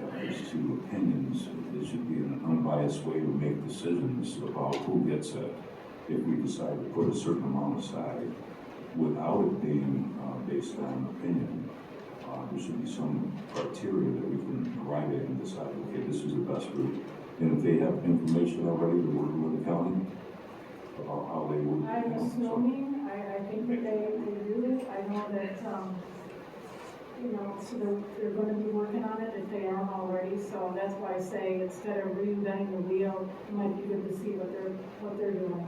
as to opinions. It should be an unbiased way to make decisions about who gets it. If we decide to put a certain amount aside, without it being based on opinion, there should be some criteria that we can arrive at and decide, okay, this is the best route. And if they have information already, they're working with the county about how they would. I'm assuming, I think that they do. I know that, so they're gonna be working on it if they aren't already, so that's why I say instead of reinventing the wheel, it might be good to see what they're doing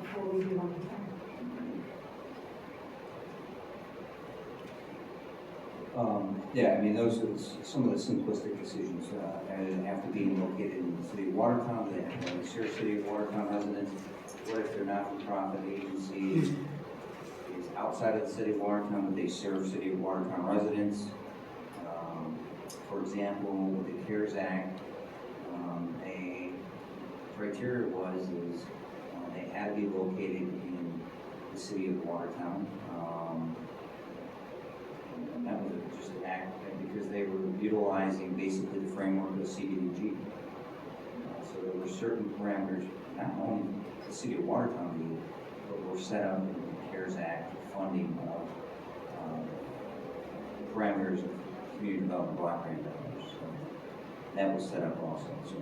before we do anything. Yeah, I mean, those are some of the simplistic decisions, and have to be located in the city of Watertown. They have to serve city of Watertown residents. What if they're not-for-profit agency is outside of the city of Watertown, but they serve city of Watertown residents? For example, with the CARES Act, a criteria is they had to be located in the city of Watertown. And that was just an act because they were utilizing basically the framework of the CDBG. So there were certain parameters, not only the city of Watertown needed, but were set up in the CARES Act funding of parameters of community development block grant dollars. So that was set up also. So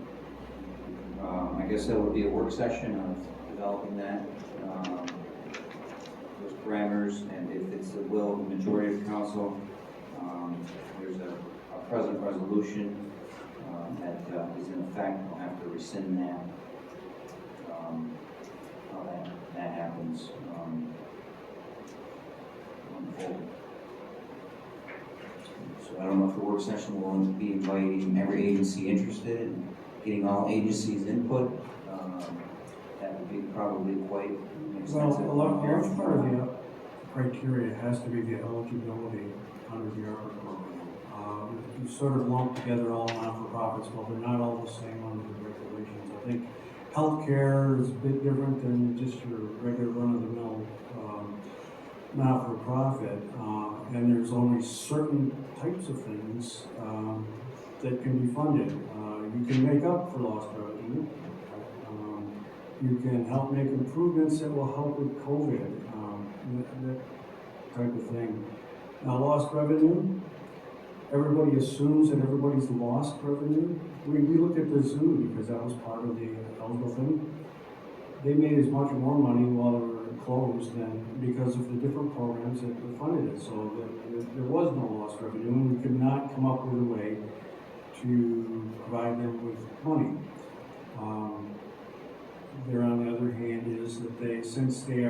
I guess that would be a work session of developing that. Those parameters, and if it's the will of the majority of the council, there's a present resolution that is in effect. We'll have to rescind that. How that happens going forward. So I don't know if the work session will be inviting every agency interested and getting all agencies' input. That would be probably quite extensive. Well, a large part of the criteria has to be the eligibility under the ARPA program. You sort of lump together all non-for-profits, but they're not all the same under the regulations. I think healthcare is a bit different than just your regular run-of-the-mill not-for-profit, and there's only certain types of things that can be funded. You can make up for lost revenue. You can help make improvements that will help with COVID, that type of thing. Now, lost revenue, everybody assumes that everybody's lost revenue. We looked at the zoo because that was part of the eligible thing. They made as much more money while they were closed than because of the different programs that funded it. So there was no lost revenue, and we could not come up with a way to provide them with money. There, on the other hand, is that since they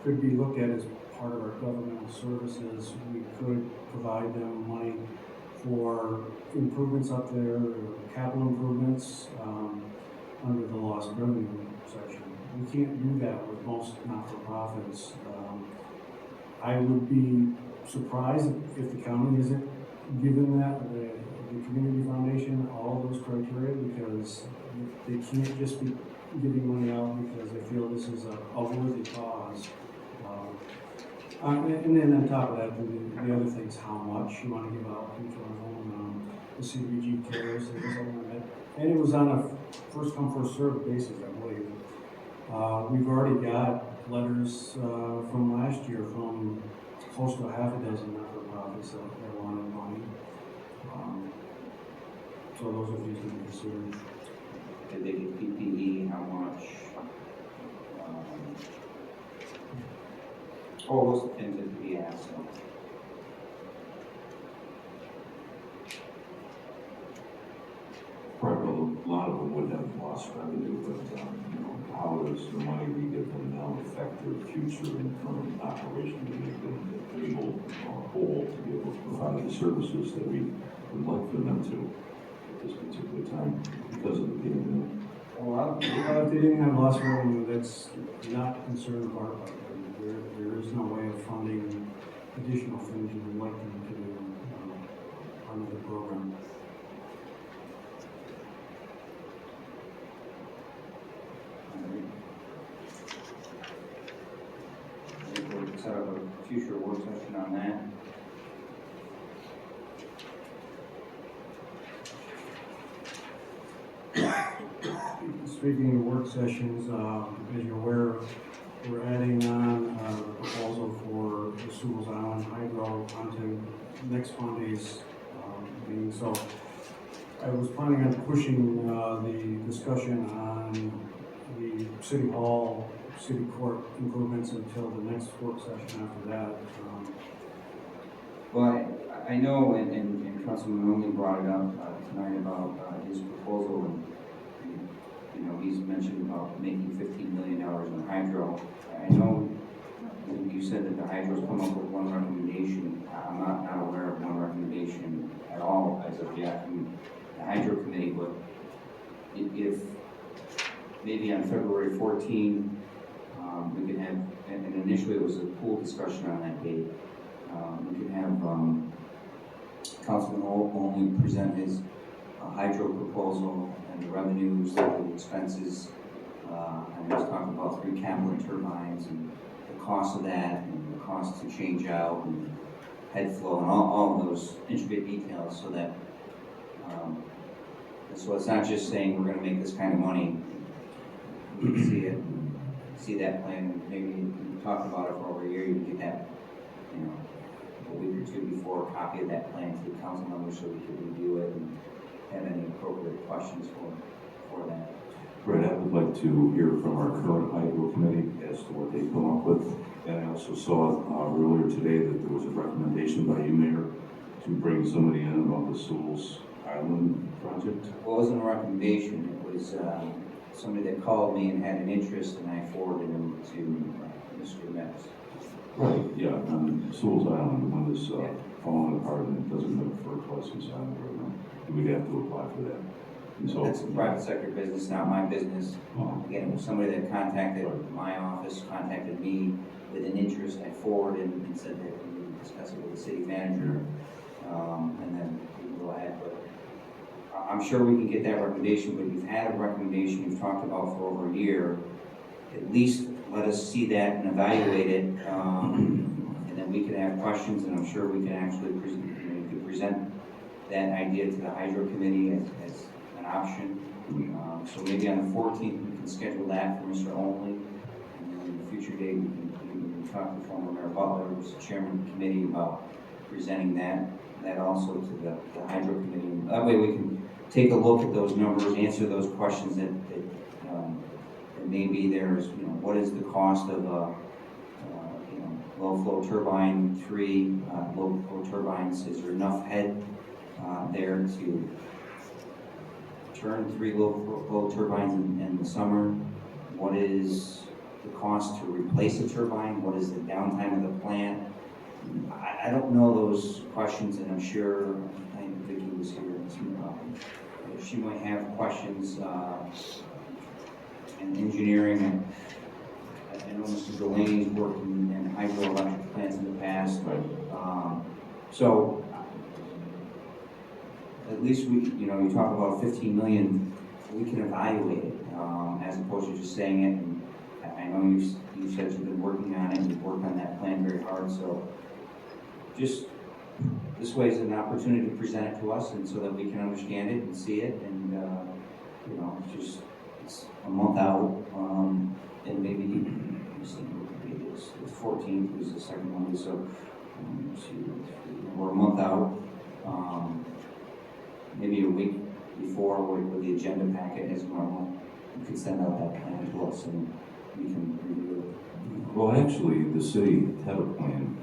could be looked at as part of our governmental services, we could provide them money for improvements up there, capital improvements under the lost revenue section. We can't do that with most not-for-profits. I would be surprised if the county isn't giving that, the Community Foundation, all those criteria, because they can't just be giving money out because they feel this is a worthy cause. And then on top of that, the other thing's how much you want to give out to each one of them. The CDBG cares, there was a limit. And it was on a first-come, first-served basis, I believe. We've already got letters from last year from close to half a dozen not-for-profits that wanted money. So those are things to be considered. Did they get PPE? How much? All those things that we asked. So. Probably a lot of them would have lost revenue, but how does the money we give them now affect their future and current operation to make them able whole to be able to provide the services that we would like for them to at this particular time because of the pandemic? Well, if they didn't have lost revenue, that's not a concern of our part. There is no way of funding additional things you would like them to do under the program. We'll set up a future work session on that. speaking of work sessions, as you're aware, we're adding on the proposal for the Sewell's Island Hydro onto next Monday's meeting. So I was planning on pushing the discussion on the City Hall, City Court improvements until the next work session after that. Well, I know, and Councilman only brought it up tonight about his proposal, and you know, he's mentioned about making $15 million in hydro. I know you said that the hydro's come up with one recommendation. I'm not aware of one recommendation at all as of yet from the hydro committee, but if maybe on February 14, we could have, and initially it was a pool discussion on that date. We could have Councilman only present his hydro proposal and the revenues, the expenses, and he's talking about 3 Kaplan turbines and the cost of that and the cost to change out and head flow and all of those intricate details so that so it's not just saying we're going to make this kind of money. You can see it, see that plan. Maybe you talked about it for over a year. You can get that, you know, a week or two before, a copy of that plan to the council members so we can review it and have any appropriate questions for that. Brett, I would like to hear from our current hydro committee as to what they come up with. And I also saw earlier today that there was a recommendation by you, Mayor, to bring somebody in about the Sewell's Island project. Well, it wasn't a recommendation. It was somebody that called me and had an interest, and I forwarded him to Mr. Metz. Right, yeah, on Sewell's Island, the one that's falling apart and it doesn't have a first license on it right now. We'd have to apply for that. And so, That's a private sector business, not my business. Again, it was somebody that contacted my office, contacted me with an interest. I forwarded and said that we would discuss it with the city manager, and then we can go ahead. But I'm sure we can get that recommendation, but you've had a recommendation you've talked about for over a year. At least let us see that and evaluate it, and then we can have questions, and I'm sure we can actually present that idea to the hydro committee as an option. So maybe on the 14th, we can schedule that for Mr. Only, and then in a future date, we can talk to former Mayor Butler, who's the chairman of the committee, about presenting that also to the hydro committee. That way we can take a look at those numbers, answer those questions that maybe there's, you know, what is the cost of low flow turbine 3, low flow turbines? Is there enough head there to turn 3 low flow turbines in the summer? What is the cost to replace a turbine? What is the downtime of the plant? I don't know those questions, and I'm sure, I think Vicki was here, she might have questions in engineering, and I know Mr. Delaney's worked in hydroelectric plants in the past. right. So at least we, you know, you talk about 15 million, we can evaluate it as opposed to just saying it. And I know you said you've been working on it, and you've worked on that plan very hard. So just this way is an opportunity to present it to us, and so that we can understand it and see it. And you know, it's a month out, and maybe it's 14th was the second one, so we're a month out. Maybe a week before with the agenda packet as normal, you can send out that plan to us and we can review it. Well, actually, the city had a plan